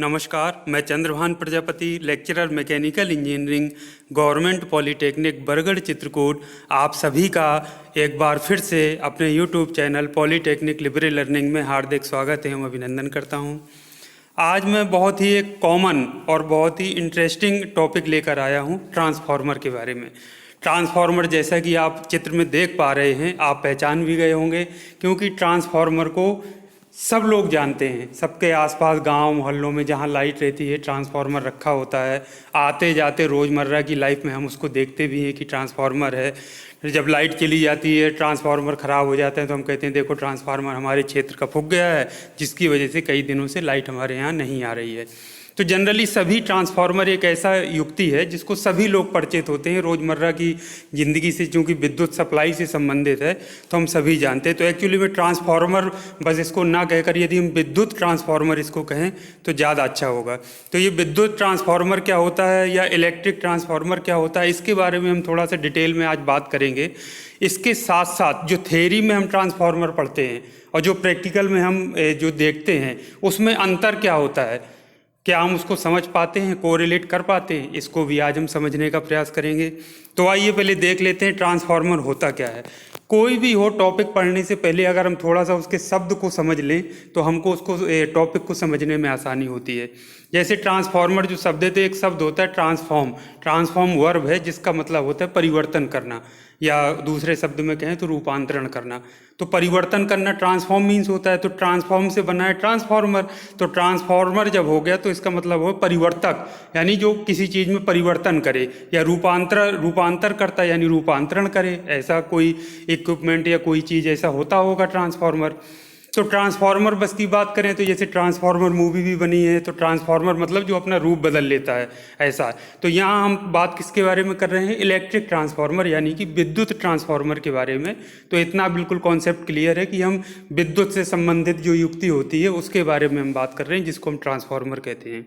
नमस्कार, मैं Chandrabhan Prajapati, lecturer mechanical engineering, government polytechnic Bargarh Chitrakoot. आप सभी का एक बार फिर से अपने YouTube channel polytechnic liberal learning में हार्दिक स्वागत एवं अभिनंदन करता हूं। आज मैं बहुत ही एक कॉमन और बहुत ही इंटरेस्टिंग टॉपिक लेकर आया हूं, ट्रांसफार्मर के बारे में। ट्रांसफार्मर जैसा कि आप चित्र में देख पा रहे हैं, आप पहचान भी गए होंगे, क्योंकि ट्रांसफार्मर को सब लोग जानते हैं। सबके आसपास गांव मोहल्लों में जहां लाइट रहती है, ट्रांसफार्मर रखा होता है। आते जाते रोज़मर्रा की लाइफ में हम उसको देखते भी हैं कि ट्रांसफार्मर है। जब लाइट चली जाती है, ट्रांसफार्मर ख़राब हो जाता है, तो हम कहते हैं देखो ट्रांसफार्मर हमारे क्षेत्र का फूक गया है, जिसकी वजह से कई दिनों से लाइट हमारे यहाँ नहीं आ रही है। तो जनरली सभी ट्रांसफार्मर एक ऐसा युक्ति है जिसको सभी लोग परिचित होते हैं रोज़मर्रा की ज़िंदगी से, चूँकि विद्युत सप्लाई से संबंधित है तो हम सभी जानते हैं। तो एक्चुअली में ट्रांसफार्मर बस इसको ना कहकर यदि हम विद्युत ट्रांसफार्मर इसको कहें तो ज़्यादा अच्छा होगा। तो ये विद्युत ट्रांसफार्मर क्या होता है या इलेक्ट्रिक ट्रांसफार्मर क्या होता है, इसके बारे में हम थोड़ा सा डिटेल में आज बात करेंगे। इसके साथ साथ जो थ्योरी में हम ट्रांसफार्मर पढ़ते हैं और जो प्रैक्टिकल में हम जो देखते हैं, उसमें अंतर क्या होता है, क्या हम उसको समझ पाते हैं, कोरिलेट कर पाते हैं, इसको भी आज हम समझने का प्रयास करेंगे। तो आइए पहले देख लेते हैं ट्रांसफार्मर होता क्या है। कोई भी हो टॉपिक पढ़ने से पहले अगर हम थोड़ा सा उसके शब्द को समझ लें तो हमको उसको टॉपिक को समझने में आसानी होती है। जैसे ट्रांसफार्मर जो शब्द है, तो एक शब्द होता है ट्रांसफॉर्म। ट्रांसफॉर्म वर्ब है जिसका मतलब होता है परिवर्तन करना, या दूसरे शब्द में कहें तो रूपांतरण करना। तो परिवर्तन करना ट्रांसफॉर्म मीन्स होता है। तो ट्रांसफॉर्म से बना है ट्रांसफार्मर। तो ट्रांसफार्मर जब हो गया तो इसका मतलब हो परिवर्तक, यानी जो किसी चीज़ में परिवर्तन करे, या रूपांतर करता यानी रूपांतरण करे, ऐसा कोई इक्विपमेंट या कोई चीज़ ऐसा होता होगा ट्रांसफार्मर। तो ट्रांसफार्मर बस की बात करें तो जैसे ट्रांसफार्मर मूवी भी बनी है, तो ट्रांसफार्मर मतलब जो अपना रूप बदल लेता है, ऐसा है। तो यहाँ हम बात किसके बारे में कर रहे हैं, इलेक्ट्रिक ट्रांसफार्मर यानी कि विद्युत ट्रांसफार्मर के बारे में। तो इतना बिल्कुल कॉन्सेप्ट क्लियर है कि हम विद्युत से संबंधित जो युक्ति होती है उसके बारे में हम बात कर रहे हैं, जिसको हम ट्रांसफार्मर कहते हैं।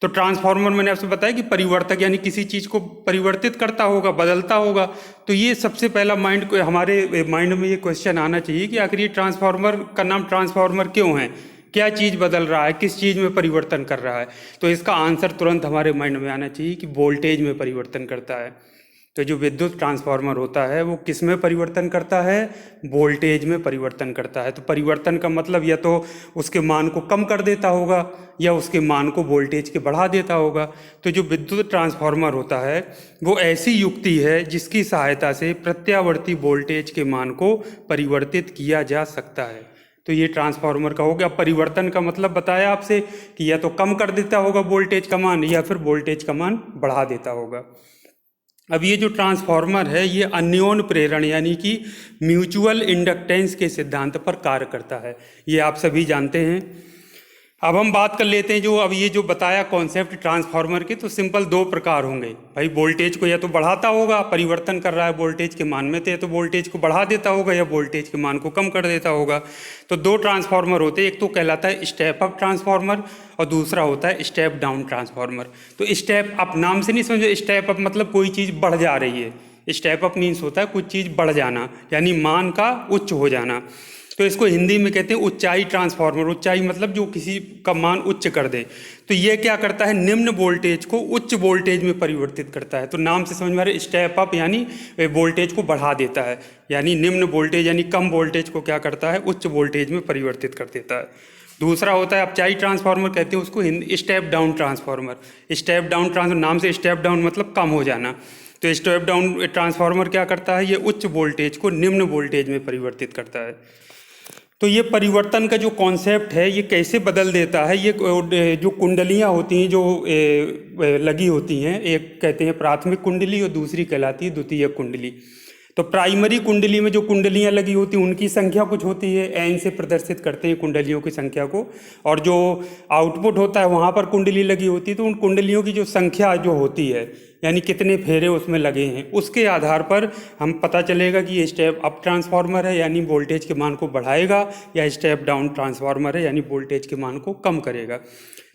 तो ट्रांसफार्मर मैंने आपसे बताया कि परिवर्तक यानी किसी चीज़ को परिवर्तित करता होगा, बदलता होगा। तो ये सबसे पहला हमारे माइंड में ये क्वेश्चन आना चाहिए कि आखिर ये ट्रांसफार्मर का नाम ट्रांसफार्मर क्यों है, क्या चीज़ बदल रहा है, किस चीज़ में परिवर्तन कर रहा है। तो इसका आंसर तुरंत हमारे माइंड में आना चाहिए कि वोल्टेज में परिवर्तन करता है। तो जो विद्युत ट्रांसफार्मर होता है वो किस में परिवर्तन करता है, वोल्टेज में परिवर्तन करता है। तो परिवर्तन का मतलब या तो उसके मान को कम कर देता होगा या उसके मान को वोल्टेज के बढ़ा देता होगा। तो जो विद्युत ट्रांसफार्मर होता है वो ऐसी युक्ति है जिसकी सहायता से प्रत्यावर्ती वोल्टेज के मान को परिवर्तित किया जा सकता है। तो ये ट्रांसफार्मर का हो गया। परिवर्तन का मतलब बताया आपसे कि या तो कम कर देता होगा वोल्टेज का मान, या फिर वोल्टेज का मान बढ़ा देता होगा। अब ये जो ट्रांसफार्मर है ये अन्योन्य प्रेरण यानी कि म्यूचुअल इंडक्टेंस के सिद्धांत पर कार्य करता है, ये आप सभी जानते हैं। अब हम बात कर लेते हैं जो अब ये जो बताया कॉन्सेप्ट ट्रांसफार्मर के, तो सिंपल दो प्रकार होंगे भाई। वोल्टेज को या तो बढ़ाता होगा, परिवर्तन कर रहा है वोल्टेज के मान में, तो या तो वोल्टेज को बढ़ा देता होगा या वोल्टेज के मान को कम कर देता होगा। तो दो ट्रांसफार्मर होते हैं, एक तो कहलाता है स्टेप अप ट्रांसफार्मर और दूसरा होता है स्टेप डाउन ट्रांसफार्मर। तो स्टेप अप नाम से नहीं समझो, स्टेप अप मतलब कोई चीज़ बढ़ जा रही है। स्टेप अप मीन्स होता है कुछ चीज़ बढ़ जाना, यानी मान का उच्च हो जाना। तो इसको हिंदी में कहते हैं ऊंचाई ट्रांसफार्मर। ऊंचाई मतलब जो किसी का मान उच्च कर दे। तो ये क्या करता है, निम्न वोल्टेज को उच्च वोल्टेज में परिवर्तित करता है। तो नाम से समझ में आ रहा है, स्टेप अप यानी वोल्टेज को बढ़ा देता है, यानी निम्न वोल्टेज यानी कम वोल्टेज को क्या करता है, उच्च वोल्टेज में परिवर्तित कर देता है। दूसरा होता है अपचाई ट्रांसफार्मर, कहते हैं उसको step down transformer. Step down transformer नाम से स्टेप डाउन मतलब कम हो जाना। तो स्टेप डाउन ट्रांसफार्मर क्या करता है, ये उच्च वोल्टेज को निम्न वोल्टेज में परिवर्तित करता है। तो ये परिवर्तन का जो कॉन्सेप्ट है ये कैसे बदल देता है, ये जो कुंडलियाँ होती हैं जो लगी होती हैं, एक कहते हैं प्राथमिक कुंडली और दूसरी कहलाती है द्वितीयक कुंडली। तो प्राइमरी कुंडली में जो कुंडलियाँ लगी होती हैं उनकी संख्या कुछ होती है, एन से प्रदर्शित करते हैं कुंडलियों की संख्या को। और जो आउटपुट होता है वहाँ पर कुंडली लगी होती है, तो उन कुंडलियों की जो संख्या जो होती है, यानी कितने फेरे उसमें लगे हैं, उसके आधार पर हम पता चलेगा कि ये स्टेप अप ट्रांसफार्मर है यानी वोल्टेज के मान को बढ़ाएगा, या स्टेप डाउन ट्रांसफार्मर है यानी वोल्टेज के मान को कम करेगा।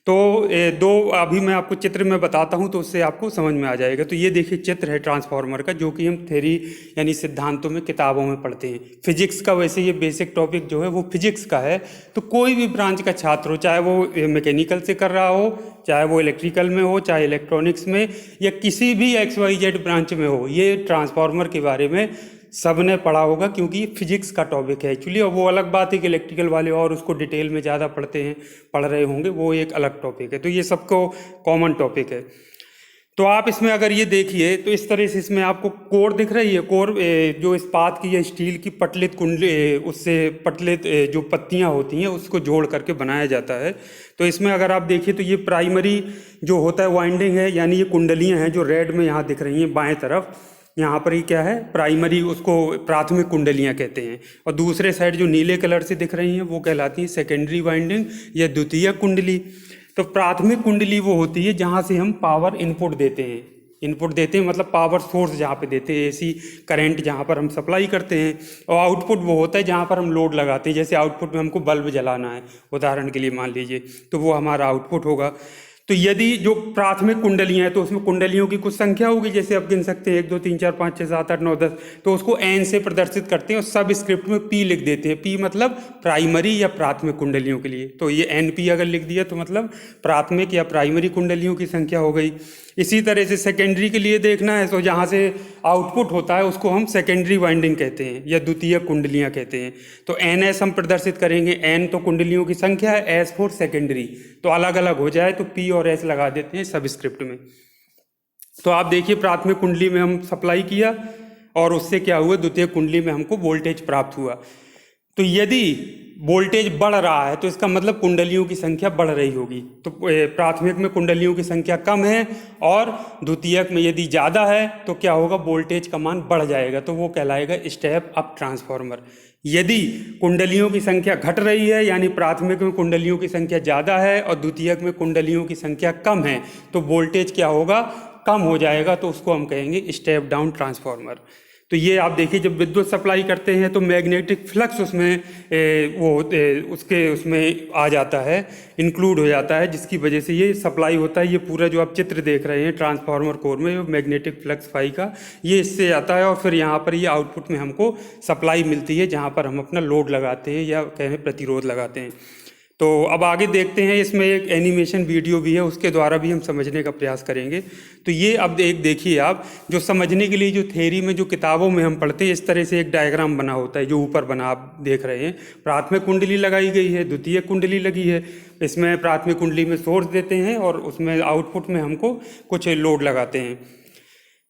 तो दो अभी मैं आपको चित्र में बताता हूँ तो उससे आपको समझ में आ जाएगा। तो ये देखिए चित्र है ट्रांसफार्मर का, जो कि हम थ्योरी यानी सिद्धांतों में किताबों में पढ़ते हैं। फिजिक्स का वैसे ये बेसिक टॉपिक जो है वो फिजिक्स का है। तो कोई भी ब्रांच का छात्र हो, चाहे वो मैकेनिकल से कर रहा हो, चाहे वो इलेक्ट्रिकल में हो, चाहे इलेक्ट्रॉनिक्स में, या किसी भी XYZ ब्रांच में हो, ये ट्रांसफार्मर के बारे में सबने पढ़ा होगा, क्योंकि फिजिक्स का टॉपिक है एक्चुअली। और वो अलग बात है कि इलेक्ट्रिकल वाले और उसको डिटेल में ज़्यादा पढ़ रहे होंगे, वो एक अलग टॉपिक है। तो ये सबको कॉमन टॉपिक है। तो आप इसमें अगर ये देखिए तो इस तरह से इसमें आपको कोर दिख रही है। कोर जो इस्पात की या स्टील की पटलित कुंडली, उससे पटलित जो पत्तियां होती हैं उसको जोड़ करके बनाया जाता है। तो इसमें अगर आप देखिए तो ये प्राइमरी जो होता है वाइंडिंग है, यानी ये कुंडलियां हैं जो रेड में यहाँ दिख रही हैं बाएं तरफ, यहाँ पर ही क्या है प्राइमरी, उसको प्राथमिक कुंडलियाँ कहते हैं। और दूसरे साइड जो नीले कलर से दिख रही हैं वो कहलाती हैं सेकेंडरी वाइंडिंग या द्वितीय कुंडली। तो प्राथमिक कुंडली वो होती है जहाँ से हम पावर इनपुट देते हैं, मतलब पावर सोर्स जहाँ पे देते हैं, AC करंट जहाँ पर हम सप्लाई करते हैं। और आउटपुट वो होता है जहाँ पर हम लोड लगाते हैं। जैसे आउटपुट में हमको बल्ब जलाना है उदाहरण के लिए मान लीजिए, तो वो हमारा आउटपुट होगा। तो यदि जो प्राथमिक कुंडलियाँ हैं तो उसमें कुंडलियों की कुछ संख्या होगी, जैसे आप गिन सकते हैं 1 2 3 4 5 6 7 8 9 10। तो उसको N से प्रदर्शित करते हैं और सब स्क्रिप्ट में P लिख देते हैं। P मतलब प्राइमरी या प्राथमिक कुंडलियों के लिए। तो ये NP अगर लिख दिया तो मतलब प्राथमिक या प्राइमरी कुंडलियों की संख्या हो गई। इसी तरह से सेकेंडरी के लिए देखना है तो जहाँ से आउटपुट होता है उसको हम सेकेंडरी वाइंडिंग कहते हैं या द्वितीय कुंडलियाँ कहते हैं। तो NS हम प्रदर्शित करेंगे। N तो कुंडलियों की संख्या है, S फॉर सेकेंडरी। तो अलग अलग हो जाए तो P और S लगा देते हैं सब स्क्रिप्ट में। तो आप देखिए प्राथमिक कुंडली में हम सप्लाई किया और उससे क्या हुआ, द्वितीय कुंडली में हमको वोल्टेज प्राप्त हुआ। तो यदि वोल्टेज बढ़ रहा है तो इसका मतलब कुंडलियों की संख्या बढ़ रही होगी। तो प्राथमिक में कुंडलियों की संख्या कम है और द्वितीयक में यदि ज़्यादा है तो क्या होगा, वोल्टेज का मान बढ़ जाएगा। तो वो कहलाएगा स्टेप अप ट्रांसफार्मर। यदि कुंडलियों की संख्या घट रही है, यानी प्राथमिक में कुंडलियों की संख्या ज़्यादा है और द्वितीयक में कुंडलियों की संख्या कम है, तो वोल्टेज क्या होगा, कम हो जाएगा। तो उसको हम कहेंगे स्टेप डाउन ट्रांसफार्मर। तो ये आप देखिए जब विद्युत सप्लाई करते हैं तो मैग्नेटिक फ्लक्स उसमें उसमें आ जाता है, इंक्लूड हो जाता है, जिसकी वजह से ये सप्लाई होता है। ये पूरा जो आप चित्र देख रहे हैं ट्रांसफार्मर कोर में मैग्नेटिक फ्लक्स फाई का, ये इससे आता है और फिर यहाँ पर ये आउटपुट में हमको सप्लाई मिलती है, जहाँ पर हम अपना लोड लगाते हैं या कहें प्रतिरोध लगाते हैं। तो अब आगे देखते हैं, इसमें एक एनिमेशन वीडियो भी है, उसके द्वारा भी हम समझने का प्रयास करेंगे। तो ये अब एक देखिए आप, जो समझने के लिए जो थ्योरी में जो किताबों में हम पढ़ते हैं, इस तरह से एक डायग्राम बना होता है जो ऊपर बना आप देख रहे हैं। प्राथमिक कुंडली लगाई गई है, द्वितीय कुंडली लगी है। इसमें प्राथमिक कुंडली में सोर्स देते हैं और उसमें आउटपुट में हमको कुछ लोड लगाते हैं।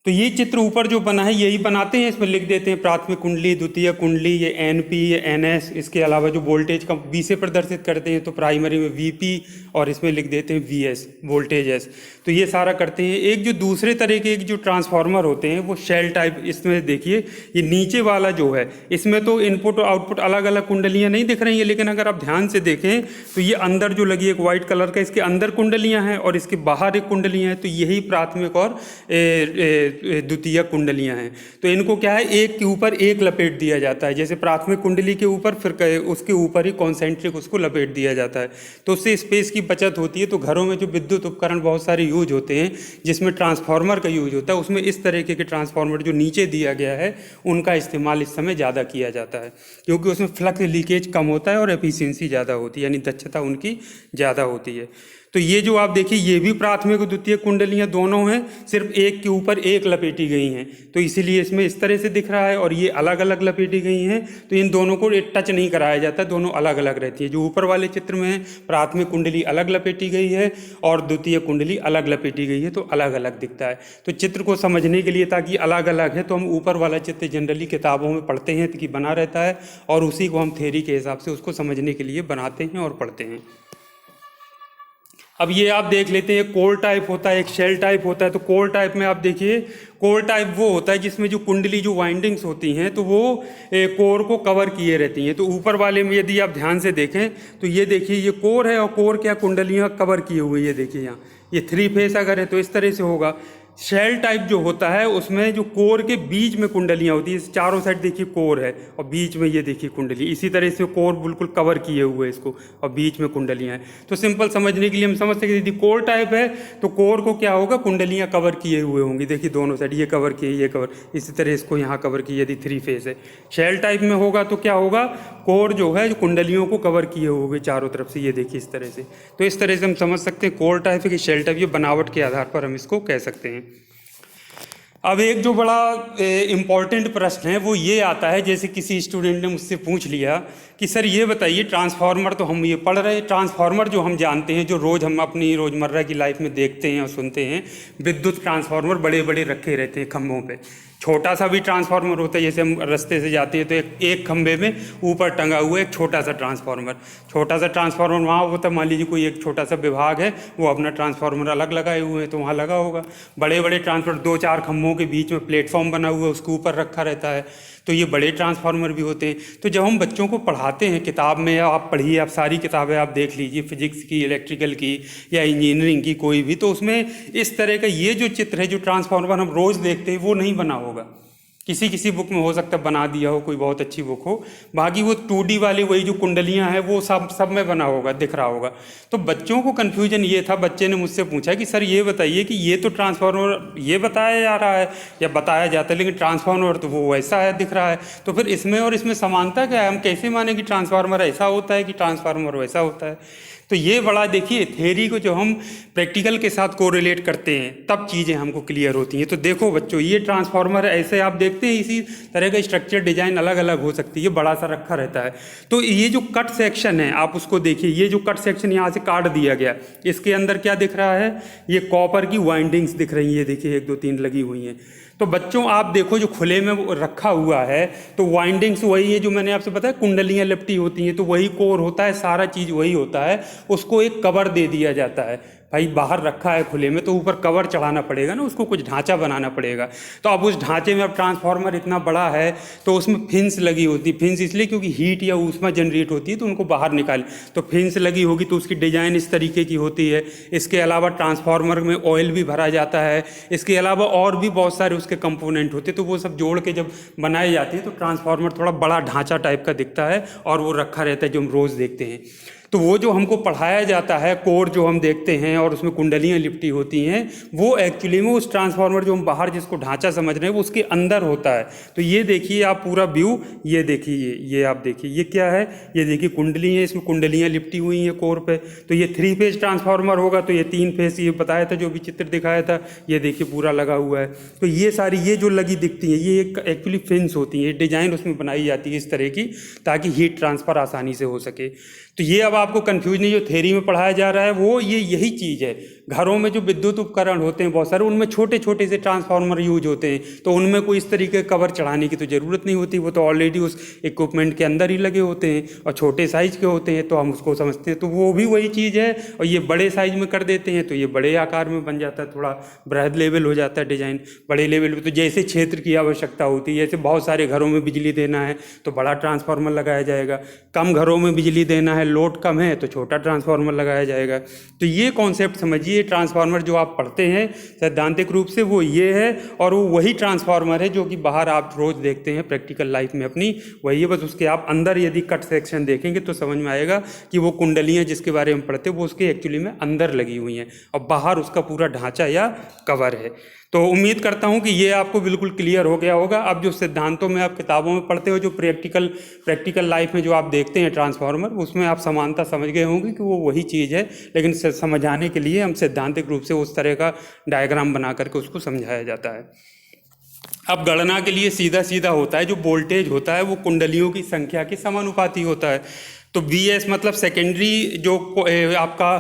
तो ये चित्र ऊपर जो बना है यही बनाते हैं, इसमें लिख देते हैं प्राथमिक कुंडली, द्वितीय कुंडली, ये NP, ये NS। इसके अलावा जो वोल्टेज का V से प्रदर्शित करते हैं तो प्राइमरी में VP और इसमें लिख देते हैं VS, वोल्टेज S। तो ये सारा करते हैं। एक जो दूसरे तरह के एक जो ट्रांसफार्मर होते हैं वो शेल टाइप, इसमें देखिए ये नीचे वाला जो है इसमें तो इनपुट और आउटपुट अलग अलग कुंडलियाँ नहीं दिख रही हैं, लेकिन अगर आप ध्यान से देखें तो ये अंदर जो लगी एक वाइट कलर का, इसके अंदर कुंडलियाँ हैं और इसके बाहर एक कुंडलियाँ हैं। तो यही प्राथमिक और द्वितीय कुंडलियां हैं। तो इनको क्या है, एक के ऊपर एक लपेट दिया जाता है। जैसे प्राथमिक कुंडली के ऊपर फिर उसके ऊपर ही कॉन्सेंट्रिक उसको लपेट दिया जाता है, तो उससे स्पेस की बचत होती है। तो घरों में जो विद्युत उपकरण बहुत सारे यूज होते हैं जिसमें ट्रांसफार्मर का यूज होता है, उसमें इस तरीके के ट्रांसफार्मर जो नीचे दिया गया है उनका इस्तेमाल इस समय ज़्यादा किया जाता है, क्योंकि उसमें फ्लक्स लीकेज कम होता है और एफिशिएंसी ज़्यादा होती है, यानी दक्षता उनकी ज़्यादा होती है। तो ये जो आप देखिए ये भी प्राथमिक और द्वितीय कुंडलियां दोनों हैं, सिर्फ एक के ऊपर एक लपेटी गई हैं। तो इसीलिए इसमें इस तरह से दिख रहा है और ये अलग अलग लपेटी गई हैं। तो इन दोनों को टच नहीं कराया जाता, दोनों अलग अलग रहती है। जो ऊपर वाले चित्र में है प्राथमिक कुंडली अलग लपेटी गई है और द्वितीय कुंडली अलग लपेटी गई है, तो अलग अलग दिखता है। तो चित्र को समझने के लिए, ताकि अलग अलग है, तो हम ऊपर वाला चित्र जनरली किताबों में पढ़ते हैं कि बना रहता है और उसी को हम थ्योरी के हिसाब से उसको समझने के लिए बनाते हैं और पढ़ते हैं। अब ये आप देख लेते हैं, कोर टाइप होता है, एक शेल टाइप होता है। तो कोर टाइप में आप देखिए, कोर टाइप वो होता है जिसमें जो कुंडली जो वाइंडिंग्स होती हैं तो वो कोर को कवर किए रहती हैं। तो ऊपर वाले में यदि आप ध्यान से देखें तो ये देखिए ये कोर है और कोर क्या कुंडलियाँ कवर किए हुए, ये देखिए यहाँ ये 3 फेस अगर है तो इस तरह से होगा। शेल टाइप जो होता है उसमें जो कोर के बीच में कुंडलियाँ होती है, चारों साइड देखिए कोर है और बीच में ये देखिए कुंडली, इसी तरह से कोर बिल्कुल कवर किए हुए हैं इसको और बीच में कुंडलियाँ हैं। तो सिंपल समझने के लिए हम समझते हैं कि यदि कोर टाइप है तो कोर को क्या होगा, कुंडलियाँ कवर किए हुए होंगी। देखिए दोनों साइड ये कवर किए, ये कवर, इसी तरह इसको यहाँ कवर किए यदि 3 फेज है। शेल टाइप में होगा तो क्या होगा, कोर जो है जो कुंडलियों को कवर किए होंगे चारों तरफ से, ये देखिए इस तरह से। तो इस तरह से हम समझ सकते हैं कोर टाइप है कि शेल टाइप, ये बनावट के आधार पर हम इसको कह सकते हैं। अब एक जो बड़ा इम्पॉर्टेंट प्रश्न है वो ये आता है, जैसे किसी स्टूडेंट ने मुझसे पूछ लिया कि सर ये बताइए, ट्रांसफार्मर तो हम ये पढ़ रहे हैं, ट्रांसफार्मर जो हम जानते हैं, जो रोज़ हम अपनी रोज़मर्रा की लाइफ में देखते हैं और सुनते हैं, विद्युत ट्रांसफार्मर बड़े बड़े रखे रहते हैं खंभों पे। छोटा सा भी ट्रांसफार्मर होता है, जैसे हम रास्ते से जाते हैं तो एक खंभे में ऊपर टंगा हुआ एक छोटा सा ट्रांसफार्मर, छोटा सा ट्रांसफार्मर वहाँ होता है। मान लीजिए कोई एक छोटा सा विभाग है, वो अपना ट्रांसफार्मर अलग लगाए हुए हैं तो वहाँ लगा होगा। बड़े बड़े ट्रांसफार्मर 2-4 खंभों के बीच में प्लेटफॉर्म बना हुआ है, उसके ऊपर रखा रहता है, तो ये बड़े ट्रांसफार्मर भी होते हैं। तो जब हम बच्चों को पढ़ाते हैं किताब में, आप पढ़िए, आप सारी किताबें आप देख लीजिए, फिजिक्स की, इलेक्ट्रिकल की या इंजीनियरिंग की कोई भी, तो उसमें इस तरह का ये जो चित्र है, जो ट्रांसफार्मर हम रोज़ देखते हैं, वो नहीं बना होगा। किसी बुक में हो सकता है बना दिया हो, कोई बहुत अच्छी बुक हो, बाकी वो 2D वाली वही जो कुंडलियां हैं वो सब में बना होगा, दिख रहा होगा। तो बच्चों को कन्फ्यूजन ये था, बच्चे ने मुझसे पूछा कि सर ये बताइए कि ये तो ट्रांसफार्मर ये बताया जा रहा है या बताया जाता है, लेकिन ट्रांसफार्मर तो वो वैसा है दिख रहा है, तो फिर इसमें और इसमें समानता क्या है, हम कैसे माने कि ट्रांसफार्मर ऐसा होता है कि ट्रांसफार्मर वैसा होता है। तो ये बड़ा देखिए, थ्योरी को जो हम प्रैक्टिकल के साथ कोरिलेट करते हैं तब चीज़ें हमको क्लियर होती हैं। तो देखो बच्चों, ये ट्रांसफार्मर ऐसे आप देखते हैं, इसी तरह का स्ट्रक्चर डिजाइन अलग अलग हो सकती है, बड़ा सा रखा रहता है। तो ये जो कट सेक्शन है आप उसको देखिए, ये जो कट सेक्शन यहाँ से काट दिया गया, इसके अंदर क्या दिख रहा है, ये कॉपर की वाइंडिंग्स दिख रही है, देखिए 1 2 3 लगी हुई हैं। तो बच्चों आप देखो, जो खुले में रखा हुआ है तो वाइंडिंग्स वही है जो मैंने आपसे बताया, कुंडलियां लिपटी होती हैं, तो वही कोर होता है, सारा चीज़ वही होता है। उसको एक कवर दे दिया जाता है, भाई बाहर रखा है खुले में तो ऊपर कवर चढ़ाना पड़ेगा ना, उसको कुछ ढांचा बनाना पड़ेगा। तो अब उस ढांचे में अब ट्रांसफार्मर इतना बड़ा है तो उसमें फिन्स लगी होती, फिन्स इसलिए क्योंकि हीट या ऊष्मा जनरेट होती है तो उनको बाहर निकाले, तो फिन्स लगी होगी, तो उसकी डिजाइन इस तरीके की होती है। इसके अलावा ट्रांसफार्मर में ऑयल भी भरा जाता है, इसके अलावा और भी बहुत सारे उसके कंपोनेंट होते हैं, तो वो सब जोड़ के जब बनाए जाते हैं तो ट्रांसफार्मर थोड़ा बड़ा ढांचा टाइप का दिखता है और वो रखा रहता है जो हम रोज़ देखते हैं। तो वो जो हमको पढ़ाया जाता है, कोर जो हम देखते हैं और उसमें कुंडलियाँ लिपटी होती हैं, वो एक्चुअली में उस ट्रांसफार्मर जो हम बाहर जिसको ढांचा समझ रहे हैं वो उसके अंदर होता है। तो ये देखिए आप पूरा व्यू, ये देखिए, ये आप देखिए, ये क्या है, ये देखिए कुंडली है, इसमें कुंडलियाँ लिपटी हुई हैं कोर पे। तो ये 3 फेज ट्रांसफार्मर होगा, तो ये 3 फेज ये बताया था, जो भी चित्र दिखाया था, ये देखिए पूरा लगा हुआ है। तो ये सारी ये जो लगी दिखती है, ये एक एक्चुअली फिन्स होती हैं, डिजाइन उसमें बनाई जाती है इस तरह की, ताकि हीट ट्रांसफ़र आसानी से हो सके। तो ये अब आपको कन्फ्यूज नहीं, जो थ्योरी में पढ़ाया जा रहा है वो ये यही चीज़ है। घरों में जो विद्युत उपकरण होते हैं बहुत सारे, उनमें छोटे छोटे से ट्रांसफार्मर यूज होते हैं, तो उनमें कोई इस तरीके का कवर चढ़ाने की तो ज़रूरत नहीं होती, वो तो ऑलरेडी उस इक्विपमेंट के अंदर ही लगे होते हैं और छोटे साइज़ के होते हैं, तो हम उसको समझते हैं। तो वो भी वही चीज़ है, और ये बड़े साइज़ में कर देते हैं तो ये बड़े आकार में बन जाता है, थोड़ा बृहद लेवल हो जाता है डिज़ाइन बड़े लेवल पर। तो जैसे क्षेत्र की आवश्यकता होती है, जैसे बहुत सारे घरों में बिजली देना है तो बड़ा ट्रांसफार्मर लगाया जाएगा, कम घरों में बिजली देना है, लोड कम है, तो छोटा ट्रांसफार्मर लगाया जाएगा। तो ये कॉन्सेप्ट समझिए, ट्रांसफार्मर जो आप पढ़ते हैं सैद्धांतिक रूप से वो ये है, और वो वही ट्रांसफार्मर है जो कि बाहर आप रोज देखते हैं प्रैक्टिकल लाइफ में अपनी, वही है। बस उसके आप अंदर यदि कट सेक्शन देखेंगे तो समझ में आएगा कि वो कुंडलियां जिसके बारे में पढ़ते हैं वो उसके एक्चुअली में अंदर लगी हुई हैं और बाहर उसका पूरा ढांचा या कवर है। तो उम्मीद करता हूं कि ये आपको बिल्कुल क्लियर हो गया होगा। अब जो सिद्धांतों में आप किताबों में पढ़ते हो, जो प्रैक्टिकल लाइफ में जो आप देखते हैं ट्रांसफार्मर, उसमें आप समानता समझ गए होंगे कि वो वही चीज़ है, लेकिन समझाने के लिए हम सैद्धांतिक रूप से उस तरह का डायग्राम बना करके उसको समझाया जाता है। अब गणना के लिए सीधा सीधा होता है, जो वोल्टेज होता है वो कुंडलियों की संख्या के समानुपाती होता है। तो VS मतलब सेकेंडरी जो आपका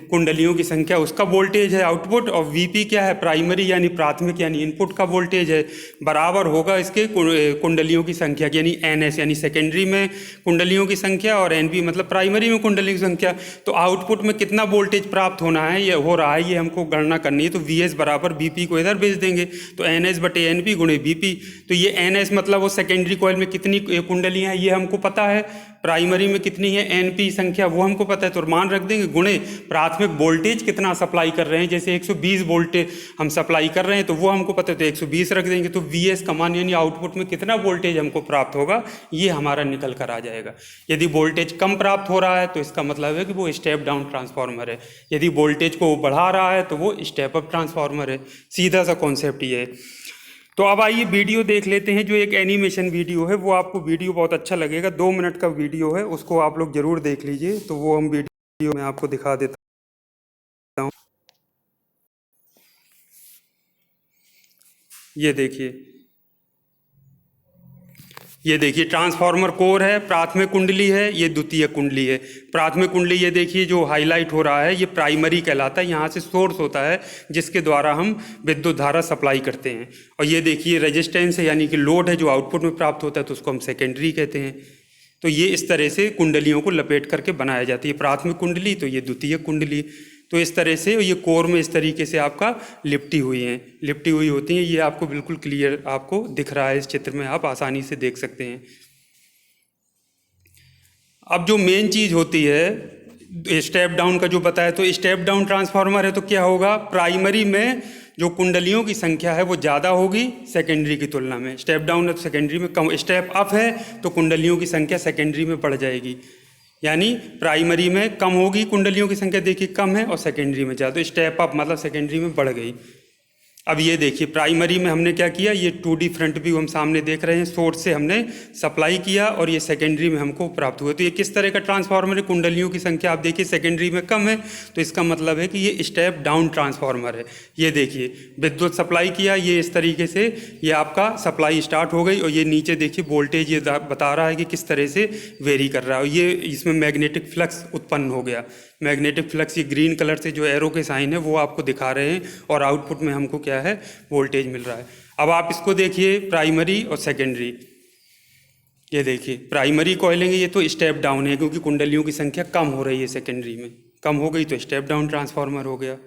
कुंडलियों की संख्या, उसका वोल्टेज है आउटपुट, और VP क्या है, प्राइमरी यानी प्राथमिक यानी इनपुट का वोल्टेज है, बराबर होगा इसके कुंडलियों की संख्या यानी NS यानी सेकेंडरी में कुंडलियों की संख्या, और NP मतलब प्राइमरी में कुंडलियों की संख्या। तो आउटपुट में कितना वोल्टेज प्राप्त होना है, ये हो रहा है, ये हमको गणना करनी है। तो VS बराबर VP को इधर भेज देंगे, तो NS बटे NP गुणे VP। तो ये NS मतलब वो सेकेंडरी कॉइल में कितनी कुंडलियाँ हैं ये हमको पता है, प्राइमरी में कितनी है एनपी संख्या वो हमको पता है, तो मान रख देंगे गुणे प्राथमिक वोल्टेज कितना सप्लाई कर रहे हैं, जैसे 120 वोल्टेज हम सप्लाई कर रहे हैं तो वो हमको पता है, तो 120 रख देंगे, तो वीएस का मान यानी आउटपुट में कितना वोल्टेज हमको प्राप्त होगा ये हमारा निकल कर आ जाएगा। यदि वोल्टेज कम प्राप्त हो रहा है तो इसका मतलब है कि वो स्टेप डाउन ट्रांसफार्मर है, यदि वोल्टेज को बढ़ा रहा है तो वो स्टेप अप ट्रांसफार्मर है। सीधा सा कॉन्सेप्ट ये है। तो अब आइए वीडियो देख लेते हैं, जो एक एनिमेशन वीडियो है, वो आपको वीडियो बहुत अच्छा लगेगा, 2 मिनट का वीडियो है, उसको आप लोग जरूर देख लीजिए। तो वो हम वीडियो में आपको दिखा देता हूँ। ये देखिए ट्रांसफार्मर कोर है, प्राथमिक कुंडली है, ये द्वितीय कुंडली है। प्राथमिक कुंडली ये देखिए जो हाईलाइट हो रहा है ये प्राइमरी कहलाता है, यहाँ से सोर्स होता है जिसके द्वारा हम विद्युत धारा सप्लाई करते हैं। और ये देखिए रेजिस्टेंस है यानी कि लोड है जो आउटपुट में प्राप्त होता है, तो उसको हम सेकेंडरी कहते हैं। तो ये इस तरह से कुंडलियों को लपेट करके बनाया जाती है, प्राथमिक कुंडली तो ये द्वितीय कुंडली। तो इस तरह से ये कोर में इस तरीके से आपका लिपटी हुई होती हैं। ये आपको बिल्कुल क्लियर आपको दिख रहा है इस चित्र में, आप आसानी से देख सकते हैं। अब जो मेन चीज़ होती है स्टेप डाउन का जो बताया, तो स्टेप डाउन ट्रांसफार्मर है तो क्या होगा, प्राइमरी में जो कुंडलियों की संख्या है वो ज़्यादा होगी सेकेंडरी की तुलना में। स्टेप डाउन है तो सेकेंडरी में कम, स्टेप अप है तो कुंडलियों की संख्या सेकेंडरी में बढ़ जाएगी, यानी प्राइमरी में कम होगी कुंडलियों की संख्या, देखिए कम है, और सेकेंडरी में ज़्यादा। तो स्टेप अप मतलब सेकेंडरी में बढ़ गई। अब ये देखिए प्राइमरी में हमने क्या किया, ये 2D फ्रंट व्यू हम सामने देख रहे हैं, सोर्स से हमने सप्लाई किया और ये सेकेंडरी में हमको प्राप्त हुआ। तो ये किस तरह का ट्रांसफार्मर है, कुंडलियों की संख्या आप देखिए सेकेंडरी में कम है, तो इसका मतलब है कि ये स्टेप डाउन ट्रांसफार्मर है। ये देखिए विद्युत सप्लाई किया, ये इस तरीके से ये आपका सप्लाई स्टार्ट हो गई, और ये नीचे देखिए वोल्टेज ये बता रहा है कि किस तरह से वेरी कर रहा है। ये इसमें मैग्नेटिक फ्लक्स उत्पन्न हो गया, मैग्नेटिक फ्लक्स ये ग्रीन कलर से जो एरो के साइन है वो आपको दिखा रहे हैं, और आउटपुट में हमको क्या है वोल्टेज मिल रहा है। अब आप इसको देखिए प्राइमरी और सेकेंडरी, ये देखिए प्राइमरी कॉइलिंग है, ये तो स्टेप डाउन है क्योंकि कुंडलियों की संख्या कम हो रही है, सेकेंडरी में कम हो गई तो स्टेप डाउन ट्रांसफार्मर हो गया।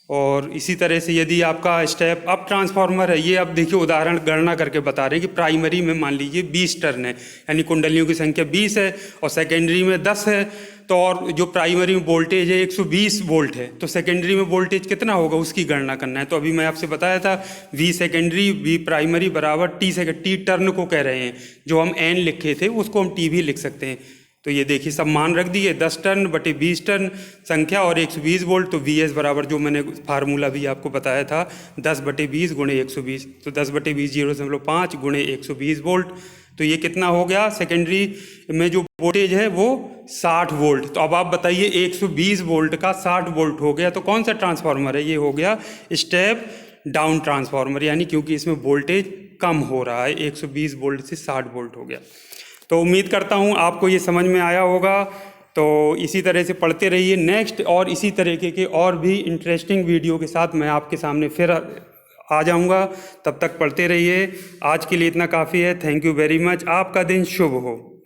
और इसी तरह से यदि आपका स्टेप अप ट्रांसफार्मर है, ये अब देखिए उदाहरण गणना करके बता रहे हैं कि प्राइमरी में मान लीजिए 20 टर्न है, यानी कुंडलियों की संख्या 20 है, और सेकेंडरी में 10 है, तो और जो प्राइमरी में वोल्टेज है 120 वोल्ट है, तो सेकेंडरी में वोल्टेज कितना होगा उसकी गणना करना है। तो अभी मैं आपसे बताया था V सेकेंडरी V प्राइमरी बराबर T टर्न को कह रहे हैं, जो हम N लिखे थे उसको हम T भी लिख सकते हैं। तो ये देखिए सब मान रख दिए, 10 टर्न बटे 20 टर्न संख्या और 120 वोल्ट, तो VS बराबर जो मैंने फार्मूला भी आपको बताया था 10 बटे 20 गुणे 120, तो 10 बटे 20 0.5 गुणे 120 वोल्ट। तो ये कितना हो गया, सेकेंडरी में जो वोल्टेज है वो 60 वोल्ट। तो अब आप बताइए 120 वोल्ट का 60 वोल्ट हो गया, तो कौन सा ट्रांसफार्मर है, ये हो गया स्टेप डाउन ट्रांसफार्मर, यानी क्योंकि इसमें वोल्टेज कम हो रहा है, 120 वोल्ट से 60 वोल्ट हो गया। तो उम्मीद करता हूँ आपको ये समझ में आया होगा। तो इसी तरह से पढ़ते रहिए, नेक्स्ट और इसी तरीके के और भी इंटरेस्टिंग वीडियो के साथ मैं आपके सामने फिर आ जाऊँगा। तब तक पढ़ते रहिए। आज के लिए इतना काफ़ी है। Thank you very much. आपका दिन शुभ हो।